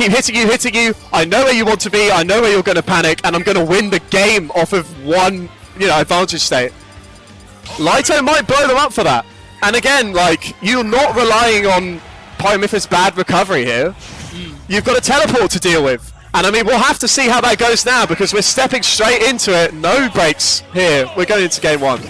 keep hitting you. I know where you want to be. I know where you're going to panic, and I'm going to win the game off of one, advantage state. Lyto might blow them up for that. And again, like, you're not relying on Pyromyth's bad recovery here. You've got a teleport to deal with. And I mean, we'll have to see how that goes now, because we're stepping straight into it. No breaks here. We're going into game one.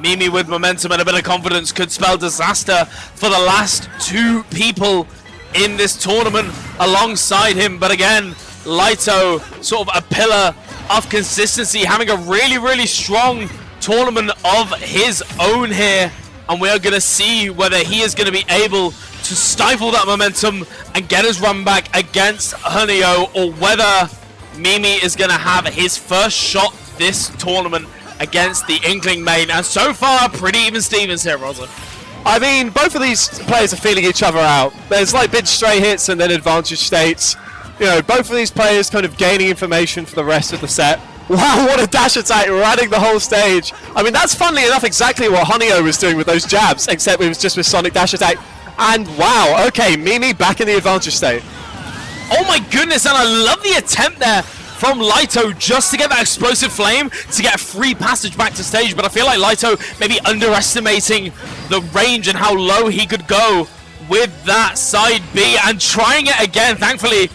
Memey with momentum and a bit of confidence could spell disaster for the last two people in this tournament alongside him. But again, Lyto, sort of a pillar of consistency, having a really, really strong tournament of his own here. And we are going to see whether he is going to be able to stifle that momentum and get his run back against Hunio, or whether Memey is going to have his first shot this tournament against the Inkling main. And so far, pretty even Stevens here, Rosa. I mean, both of these players are feeling each other out. There's like big stray hits and then advantage states. Both of these players kind of gaining information for the rest of the set. Wow, what a dash attack, running the whole stage. I mean, that's funnily enough exactly what Hunio was doing with those jabs, except it was just with Sonic dash attack. And wow, okay, Memey back in the advantage state. Oh my goodness, and I love the attempt there from Lyto just to get that explosive flame to get a free passage back to stage. But I feel like Lyto maybe underestimating the range and how low he could go with that side B, and trying it again, thankfully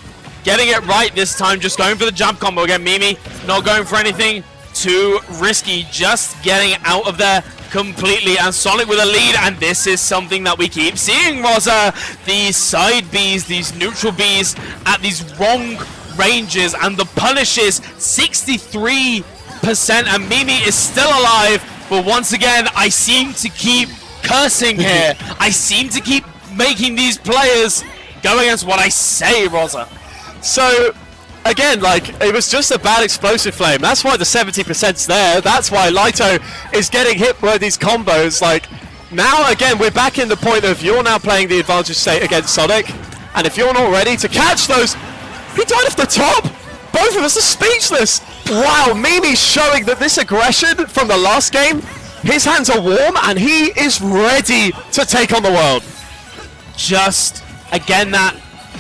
getting it right this time, just going for the jab combo again. Memey not going for anything too risky, just getting out of there completely, and Sonic with a lead. And this is something that we keep seeing, Rosa. These side Bs, these neutral Bs at these wrong ranges, and the punishes 63%, and Memey is still alive. But once again, I seem to keep cursing here. I seem to keep making these players go against what I say, Rosa. So, again, like, it was just a bad explosive flame. That's why the 70%'s there. That's why Lyto is getting hit by these combos. Like, now, again, we're back in the point of you're now playing the advantage state against Sonic. And if you're not ready to catch those... He died off the top! Both of us are speechless! Wow, Memey showing that this aggression from the last game, his hands are warm and he is ready to take on the world. Just, again, that...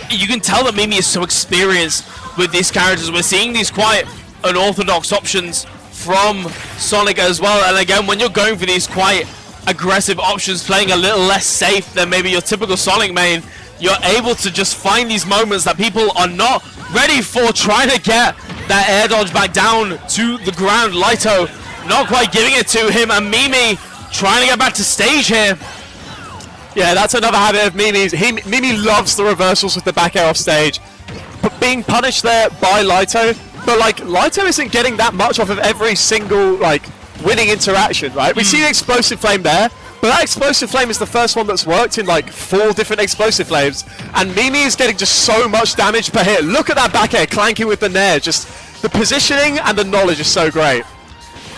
You can tell that Memey is so experienced with these characters. We're seeing these quite unorthodox options from Sonic as well. And again, when you're going for these quite aggressive options, playing a little less safe than maybe your typical Sonic main, you're able to just find these moments that people are not ready for, trying to get that air dodge back down to the ground. Lyto not quite giving it to him, and Memey trying to get back to stage here. Yeah, that's another habit of Memey's. Memey loves the reversals with the back air off stage. But being punished there by Lyto, but like, Lyto isn't getting that much off of every single, like, winning interaction, right? We see the explosive flame there, but that explosive flame is the first one that's worked in like 4 different explosive flames, and Memey is getting just so much damage per hit. Look at that back air clanking with the nair. Just the positioning and the knowledge is so great.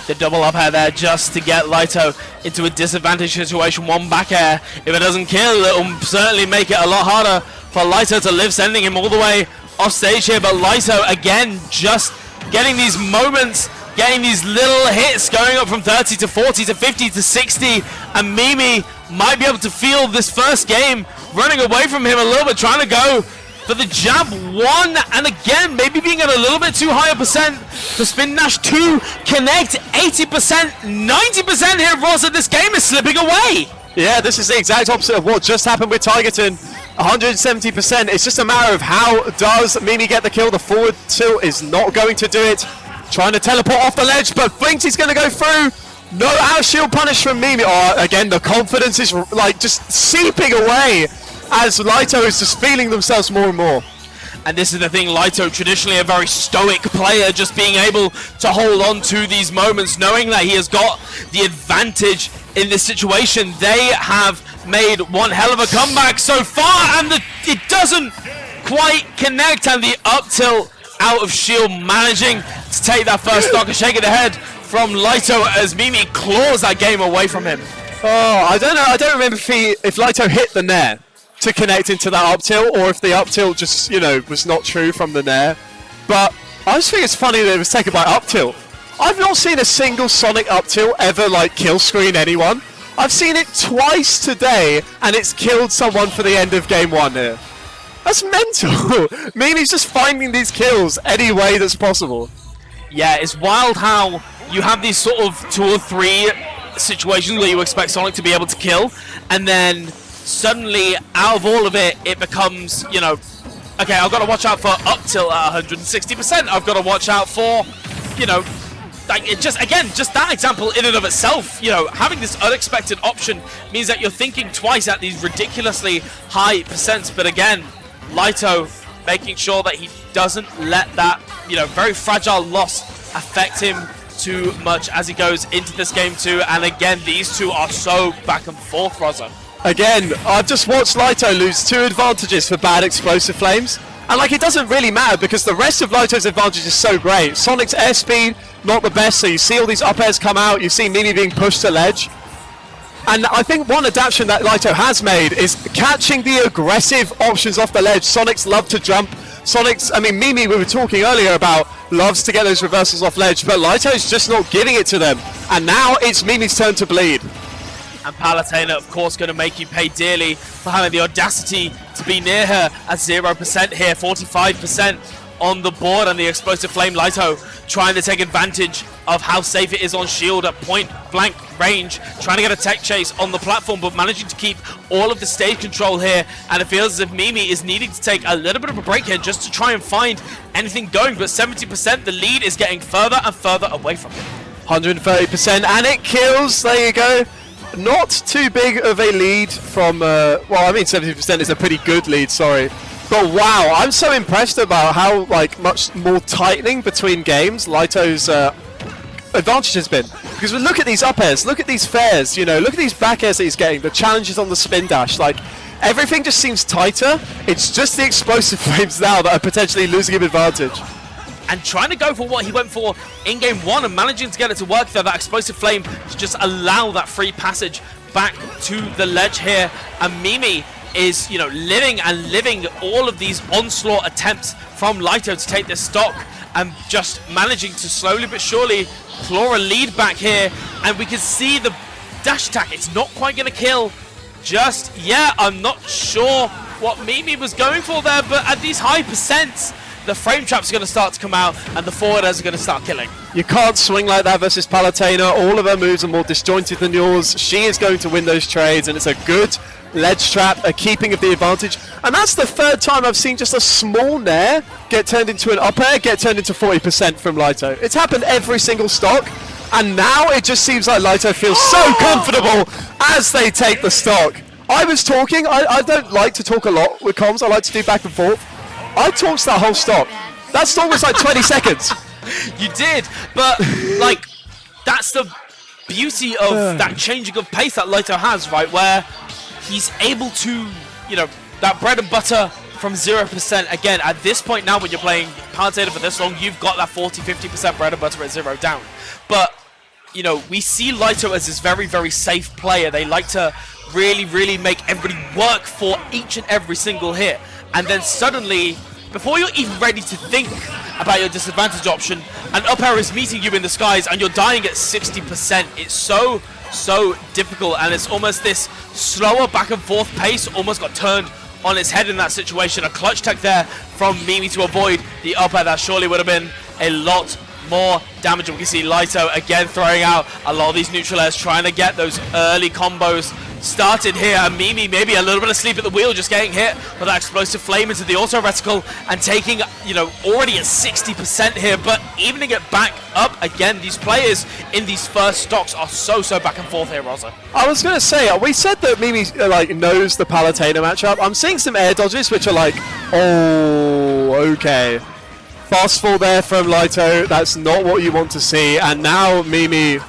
The double up air there just to get Lyto into a disadvantage situation. One back air, if it doesn't kill, it will certainly make it a lot harder for Lyto to live, sending him all the way off stage here. But Lyto, again, just getting these moments, getting these little hits, going up from 30 to 40 to 50 to 60. And Memey might be able to feel this first game running away from him a little bit, trying to go for the jab 1, and again, maybe being at a little bit too high a percent. The spin dash 2, connect 80%, 90% here, Rosa. This game is slipping away. Yeah, this is the exact opposite of what just happened with Tigerton. 170%. It's just a matter of how does Memey get the kill. The forward tilt is not going to do it. Trying to teleport off the ledge, but Flinty's going to go through. No out shield punish from Memey. Oh, again, the confidence is like just seeping away as Lyto is just feeling themselves more and more. And this is the thing, Lyto, traditionally a very stoic player, just being able to hold on to these moments, knowing that he has got the advantage in this situation. They have made one hell of a comeback so far, and it doesn't quite connect, and the up tilt out of shield managing to take that first stock. A shake of the head from Lyto as Memey claws that game away from him. Oh, I don't know. I don't remember if Lyto hit the nair to connect into that up tilt, or if the up tilt just, was not true from the nair. But I just think it's funny that it was taken by up tilt. I've not seen a single Sonic up tilt ever kill screen anyone. I've seen it twice today, and it's killed someone for the end of game 1 here. That's mental. Memey's just finding these kills any way that's possible. Yeah, it's wild how you have these sort of 2 or 3 situations where you expect Sonic to be able to kill, and then suddenly, out of all of it, it becomes, you know, okay, I've got to watch out for up till 160%. I've got to watch out for, you know, like it just, again, just that example in and of itself, you know, having this unexpected option means that you're thinking twice at these ridiculously high percents. But again, Lyto making sure that he doesn't let that, you know, very fragile loss affect him too much as he goes into this game too. And again, these two are so back and forth, Rosa. Again, I've just watched Lyto lose 2 advantages for bad explosive flames. And like, it doesn't really matter because the rest of Lyto's advantage is so great. Sonic's airspeed, not the best, so you see all these up airs come out, you see Memey being pushed to ledge. And I think one adaptation that Lyto has made is catching the aggressive options off the ledge. Sonic's love to jump. Memey, we were talking earlier about, loves to get those reversals off ledge, but Lyto's just not giving it to them. And now it's Memey's turn to bleed. And Palutena, of course, going to make you pay dearly for having the audacity to be near her at 0% here, 45% on the board, and the explosive flame. Lyto trying to take advantage of how safe it is on shield at point blank range, trying to get a tech chase on the platform, but managing to keep all of the stage control here. And it feels as if Memey is needing to take a little bit of a break here just to try and find anything going. But 70%, the lead is getting further and further away from him. 130%, and it kills. There you go. Not too big of a lead from, 70% is a pretty good lead, sorry. But wow, I'm so impressed about how much more tightening between games Lyto's advantage has been. Because we look at these up airs, look at these fairs, you know, look at these back airs that he's getting, the challenges on the spin dash, everything just seems tighter. It's just the explosive flames now that are potentially losing him advantage. And trying to go for what he went for in game 1 and managing to get it to work there, that explosive flame to just allow that free passage back to the ledge here. And Memey is, you know, living all of these onslaught attempts from Lyto to take this stock, and just managing to slowly but surely claw a lead back here. And we can see the dash attack. It's not quite going to kill just yet. I'm not sure what Memey was going for there, but at these high percents, the frame traps are going to start to come out, and the forwarders are going to start killing. You can't swing like that versus Palutena. All of her moves are more disjointed than yours. She is going to win those trades, and it's a good ledge trap, a keeping of the advantage. And that's the 3rd time I've seen just a small nair get turned into an up air, get turned into 40% from Lyto. It's happened every single stock, and now it just seems like Lyto feels so comfortable as they take the stock. I was talking, I don't like to talk a lot with comms, I like to do back and forth. I talked that whole stock. That stock was like 20 seconds. You did, but that's the beauty of that changing of pace that Lyto has, right? Where he's able to, you know, that bread and butter from 0%. Again, at this point now, when you're playing Palutena for this long, you've got that 40-50% bread and butter at 0 down. But, you know, we see Lyto as this very, very safe player. They like to really make everybody work for each and every single hit. And then suddenly, before you're even ready to think about your disadvantage option, an up air is meeting you in the skies and you're dying at 60%. It's so difficult, and it's almost this slower back and forth pace almost got turned on its head in that situation. A clutch tech there from Memey to avoid the up air. That surely would have been a lot more damage. We can see Lyto again throwing out a lot of these neutral airs, trying to get those early combos started here. And Memey maybe a little bit asleep at the wheel, just getting hit with that explosive flame into the auto reticle and taking, you know, already at 60% here, but evening it back up again. These players in these first stocks are so back and forth here, Rosa. I was going to say, we said that Memey knows the Palutena matchup. I'm seeing some air dodges which are oh, okay. Fast fall there from Lyto, that's not what you want to see, and now Memey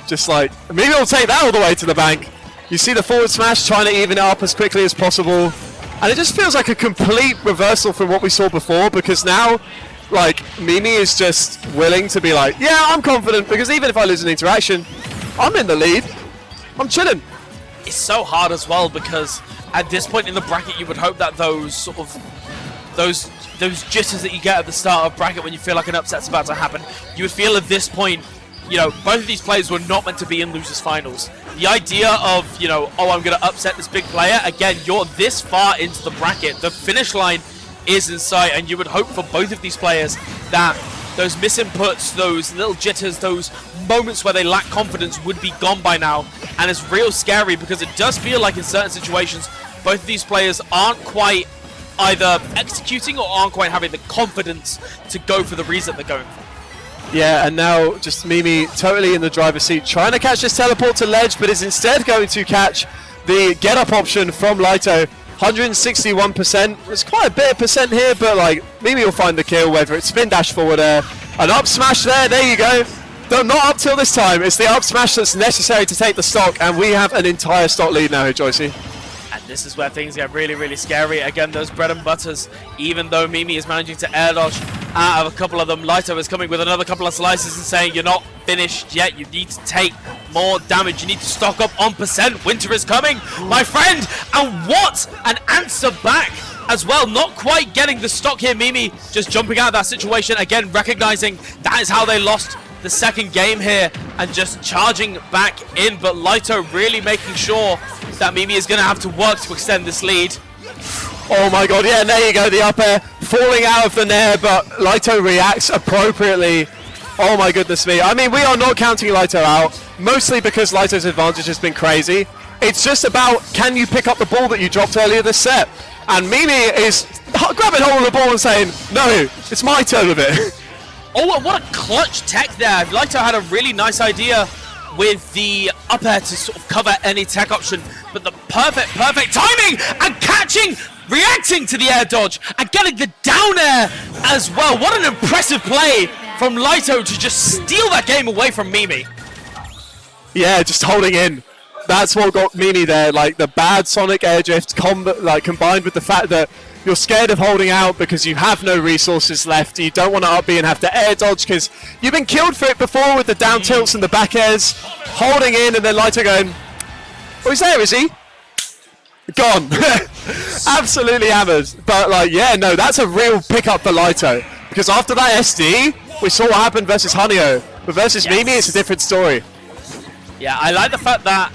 just Memey will take that all the way to the bank. You see the forward smash trying to even it up as quickly as possible, and it just feels like a complete reversal from what we saw before, because now Memey is just willing to be yeah, I'm confident, because even if I lose an interaction, I'm in the lead, I'm chilling. It's so hard as well, because at this point in the bracket you would hope that those jitters that you get at the start of bracket when you feel like an upset's about to happen, you would feel at this point you know, both of these players were not meant to be in losers finals. The idea of, you know, oh, I'm going to upset this big player, again, you're this far into the bracket. The finish line is in sight, and you would hope for both of these players that those misinputs, those little jitters, those moments where they lack confidence would be gone by now. And it's real scary because it does feel like in certain situations, both of these players aren't quite either executing or aren't quite having the confidence to go for the reason they're going for. Yeah, and now just Memey totally in the driver's seat, trying to catch this teleport to ledge, but is instead going to catch the get-up option from Lyto. 161%. There's quite a bit of percent here, but like Memey will find the kill, whether it's spin dash forward air, an up smash there you go. Though not up till this time, it's the up smash that's necessary to take the stock, and we have an entire stock lead now, Joycey. And this is where things get really, really scary. Again, those bread and butters, even though Memey is managing to air dodge out of a couple of them, Lyto is coming with another couple of slices and saying, you're not finished yet, you need to take more damage, you need to stock up on percent, winter is coming, my friend, and what an answer back as well, not quite getting the stock here. Memey just jumping out of that situation, again, recognizing that is how they lost the second game here and just charging back in, but Lyto really making sure that Memey is going to have to work to extend this lead. Oh my god, yeah, and there you go, the up air falling out of the nair, but Lyto reacts appropriately. Oh my goodness me. I mean, we are not counting Lyto out, mostly because Lyto's advantage has been crazy. It's just about, can you pick up the ball that you dropped earlier this set? And Memey is grabbing hold of the ball and saying, no, it's my turn of it. Oh, what a clutch tech there. Lyto had a really nice idea with the up air to sort of cover any tech option, but the perfect timing and catching, reacting to the air dodge and getting the down air as well. What an impressive play from Lyto to just steal that game away from Memey. Yeah, just holding in. That's what got Memey there, like the bad Sonic air drift combined with the fact that you're scared of holding out because you have no resources left. You don't want to up B and have to air dodge because you've been killed for it before with the down tilts and the back airs. Holding in and then Lyto going, oh, he's there, is he? Gone. Absolutely hammered. But like, yeah, no, that's a real pickup for Lyto. Because after that SD, we saw what happened versus Hanyo. But versus Memey, it's a different story. Yeah, I like the fact that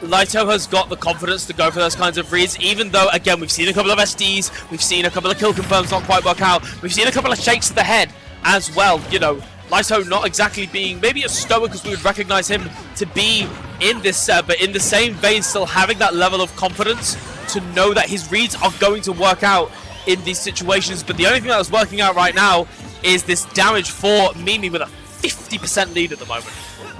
Lyto has got the confidence to go for those kinds of reads, even though, again, we've seen a couple of SDs, we've seen a couple of kill confirms not quite work out, we've seen a couple of shakes to the head as well. You know, Lyto not exactly being maybe a stoic because we would recognize him to be in this set, but in the same vein, still having that level of confidence to know that his reads are going to work out in these situations. But the only thing that is working out right now is this damage for Memey with a 50% lead at the moment.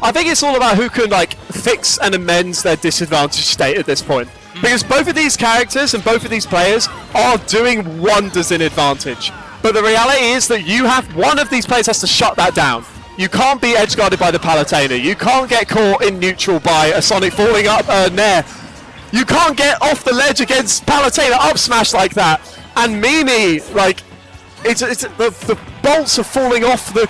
I think it's all about who can like fix and amend their disadvantage state at this point. Because both of these characters and both of these players are doing wonders in advantage. But the reality is that you have, one of these players has to shut that down. You can't be edge guarded by the Palutena. You can't get caught in neutral by a Sonic falling up Nair. You can't get off the ledge against Palutena up smash like that. And Memey, like, the bolts are falling off the...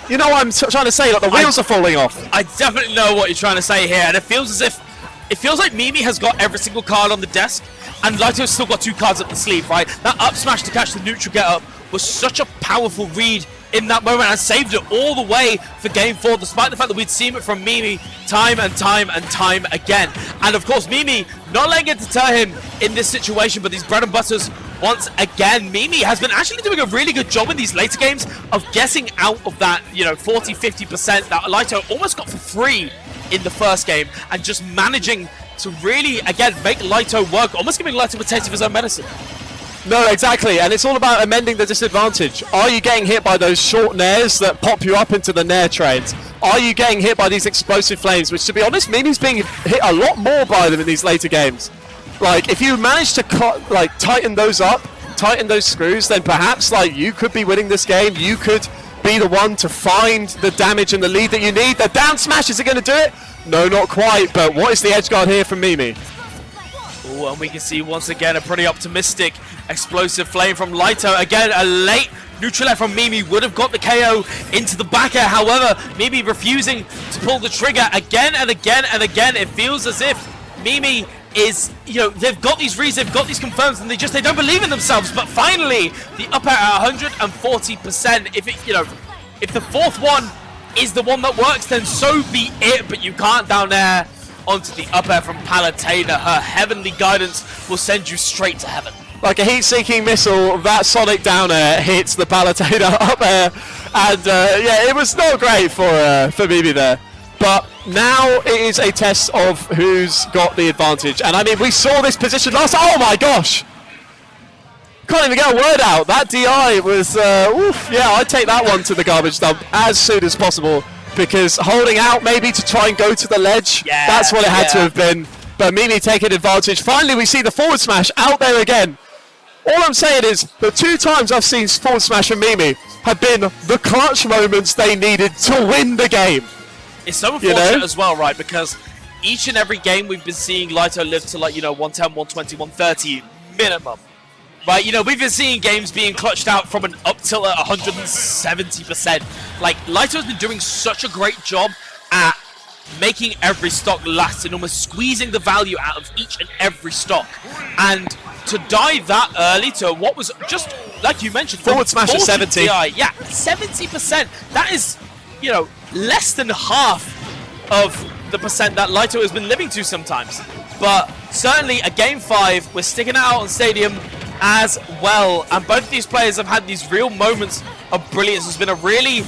You know what I'm trying to say? Like the wheels are falling off. I definitely know what you're trying to say here, and it feels like Memey has got every single card on the desk, and Lyto's still got 2 cards up the sleeve, right? That up smash to catch the neutral get up was such a powerful read in that moment and saved it all the way for game 4, despite the fact that we'd seen it from Memey time and time again. And of course, Memey not letting it deter him in this situation, but these bread and butters once again. Memey has been actually doing a really good job in these later games of getting out of that, you know, 40-50% that Lyto almost got for free in the first game, and just managing to really, again, make Lyto work, almost giving Lyto a taste of his own medicine. No, exactly, and it's all about amending the disadvantage. Are you getting hit by those short nairs that pop you up into the nair trades? Are you getting hit by these explosive flames, which, to be honest, Memey's being hit a lot more by them in these later games. Like, if you manage to tighten those up, tighten those screws, then perhaps like you could be winning this game. You could be the one to find the damage and the lead that you need. The down smash, is it going to do it? No, not quite, but what is the edge guard here from Memey? Ooh, and we can see once again a pretty optimistic explosive flame from Lyto. Again, a late neutral air from Memey would have got the KO into the back air. However, Memey refusing to pull the trigger again and again and again. It feels as if Memey is, you know, they've got these reads, they've got these confirms, and they don't believe in themselves. But finally, the up air at 140%. If it, you know, if the fourth one is the one that works, then so be it. But you can't down air onto the up air from Palutena. Her heavenly guidance will send you straight to heaven. Like a heat-seeking missile, that Sonic down air hits the Palutena up air, and yeah, it was not great for Memey there. But now it is a test of who's got the advantage, and I mean, we saw this position last. Oh my gosh! Can't even get a word out. That DI was, oof, yeah, I'd take that one to the garbage dump as soon as possible, because holding out maybe to try and go to the ledge, yeah, that's what it had to have been. But Memey taking advantage. Finally, we see the forward smash out there again. All I'm saying is, the 2 times I've seen forward smash from Memey have been the clutch moments they needed to win the game. It's so unfortunate as well, right? Because each and every game we've been seeing Lyto live to, like, 110, 120, 130 minimum. Right, we've been seeing games being clutched out from an up tilt at 170%. Like, Lyto's been doing such a great job at making every stock last and almost squeezing the value out of each and every stock. And to die that early to what was just, like you mentioned, forward smash at 70. DI, yeah, 70%. That is, less than half of the percent that Lyto has been living to sometimes. But certainly a game 5, we're sticking it out on Stadium as well. And both of these players have had these real moments of brilliance. It's been a really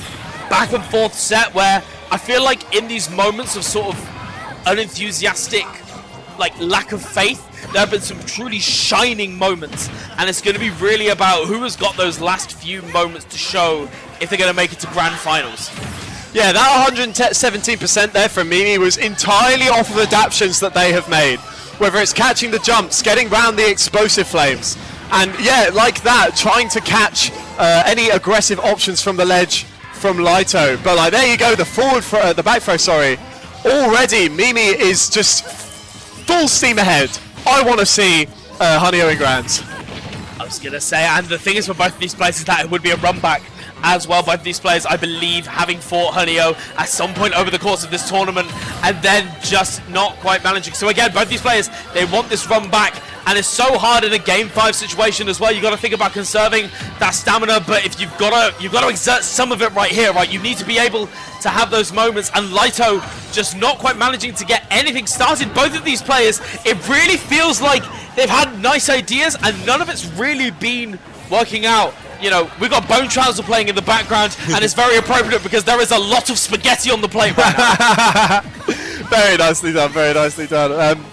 back and forth set where I feel like in these moments of sort of unenthusiastic, like, lack of faith, there have been some truly shining moments, and it's going to be really about who has got those last few moments to show if they're going to make it to grand finals. Yeah, that 117% there from Memey was entirely off of adaptations that they have made. Whether it's catching the jumps, getting round the explosive flames, and yeah, like that, trying to catch any aggressive options from the ledge from Lyto. But like, there you go, the back throw, sorry. Already, Memey is just full steam ahead. I want to see Honeyoo in Grands. I was going to say, and the thing is for both of these players is that it would be a run back as well. Both of these players, I believe, having fought Honeyoo at some point over the course of this tournament and then just not quite managing. So again, both these players, they want this run back, and it's so hard in a game 5 situation as well. You got to think about conserving that stamina, but if you've got to exert some of it right here, right? You need to be able to have those moments, and Lyto just not quite managing to get anything started. Both of these players, it really feels like they've had nice ideas and none of it's really been working out. We've got Bone Trouser playing in the background, and it's very appropriate because there is a lot of spaghetti on the plate right now. Very nicely done, very nicely done.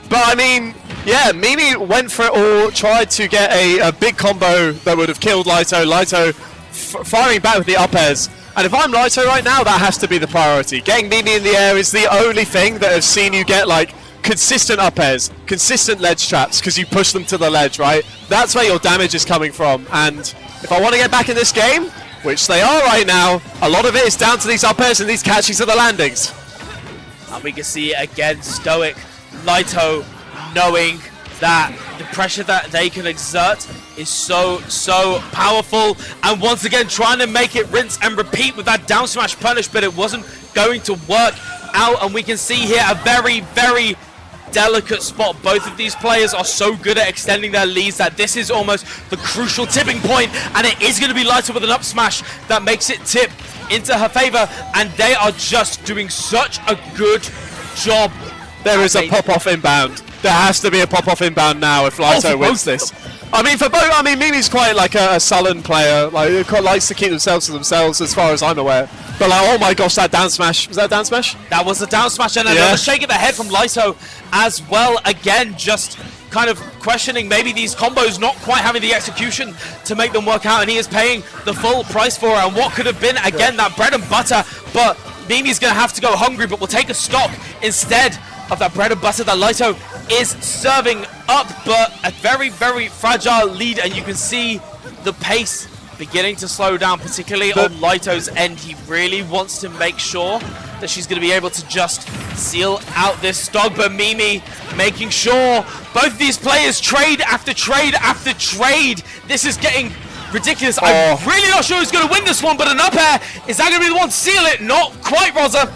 But I mean, yeah, Memey went for it all, tried to get a big combo that would have killed Lyto. Lyto firing back with the up airs. And if I'm Lyto right now, that has to be the priority. Getting Memey in the air is the only thing that has seen you get, like, consistent up airs, consistent ledge traps, because you push them to the ledge, right? That's where your damage is coming from. And if I want to get back in this game, which they are right now, a lot of it is down to these up airs and these catches of the landings. And we can see again, stoic Lyto knowing that the pressure that they can exert is so powerful, and once again trying to make it rinse and repeat with that down smash punish, but it wasn't going to work out. And we can see here a very delicate spot. Both of these players are so good at extending their leads that this is almost the crucial tipping point, and it is going to be Lyto with an up smash that makes it tip into her favor, and they are just doing such a good job. There is a pop-off inbound. There has to be a pop-off inbound now if Lyto wins this. I mean, for both, Memey's quite like a sullen player, like likes to keep themselves to themselves as far as I'm aware. But like, oh my gosh, that down smash. Was that a down smash? That was a down smash, and another shake of the head from Lyto as well. Again, just kind of questioning maybe these combos not quite having the execution to make them work out, and he is paying the full price for it. And what could have been, again, that bread and butter, but Memey's going to have to go hungry, but we'll take a stock instead of that bread and butter that Lyto is serving up. But a very fragile lead, and you can see the pace beginning to slow down, particularly on Lyto's end. He really wants to make sure that she's going to be able to just seal out this stock, but Memey making sure both of these players trade after trade after trade. This is getting ridiculous. I'm really not sure who's going to win this one, but an up air, is that going to be the one to seal it? Not quite, Rosa.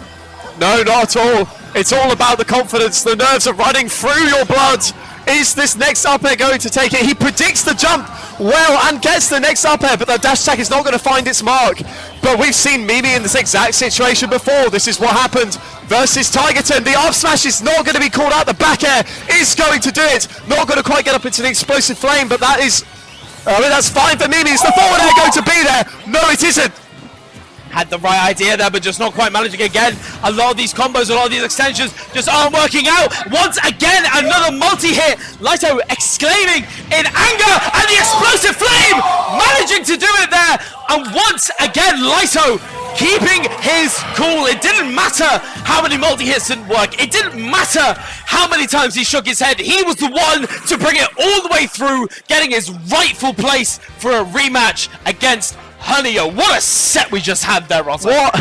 No, not at all. It's all about the confidence. The nerves are running through your blood. Is this next up air going to take it? He predicts the jump well and gets the next up air, but the dash attack is not going to find its mark. But we've seen Memey in this exact situation before. This is what happened versus Tigerton. The up smash is not going to be called out. The back air is going to do it. Not going to quite get up into the explosive flame, but that is... I mean, that's fine for Memey. Is the forward air going to be there? No, it isn't. Had the right idea there, but just not quite managing again. A lot of these combos, a lot of these extensions just aren't working out. Once again, another multi-hit. Lyto exclaiming in anger, and the explosive flame managing to do it there. And once again, Lyto keeping his cool. It didn't matter how many multi-hits didn't work. It didn't matter how many times he shook his head. He was the one to bring it all the way through, getting his rightful place for a rematch against Honey. What a set we just had there, Ross. What?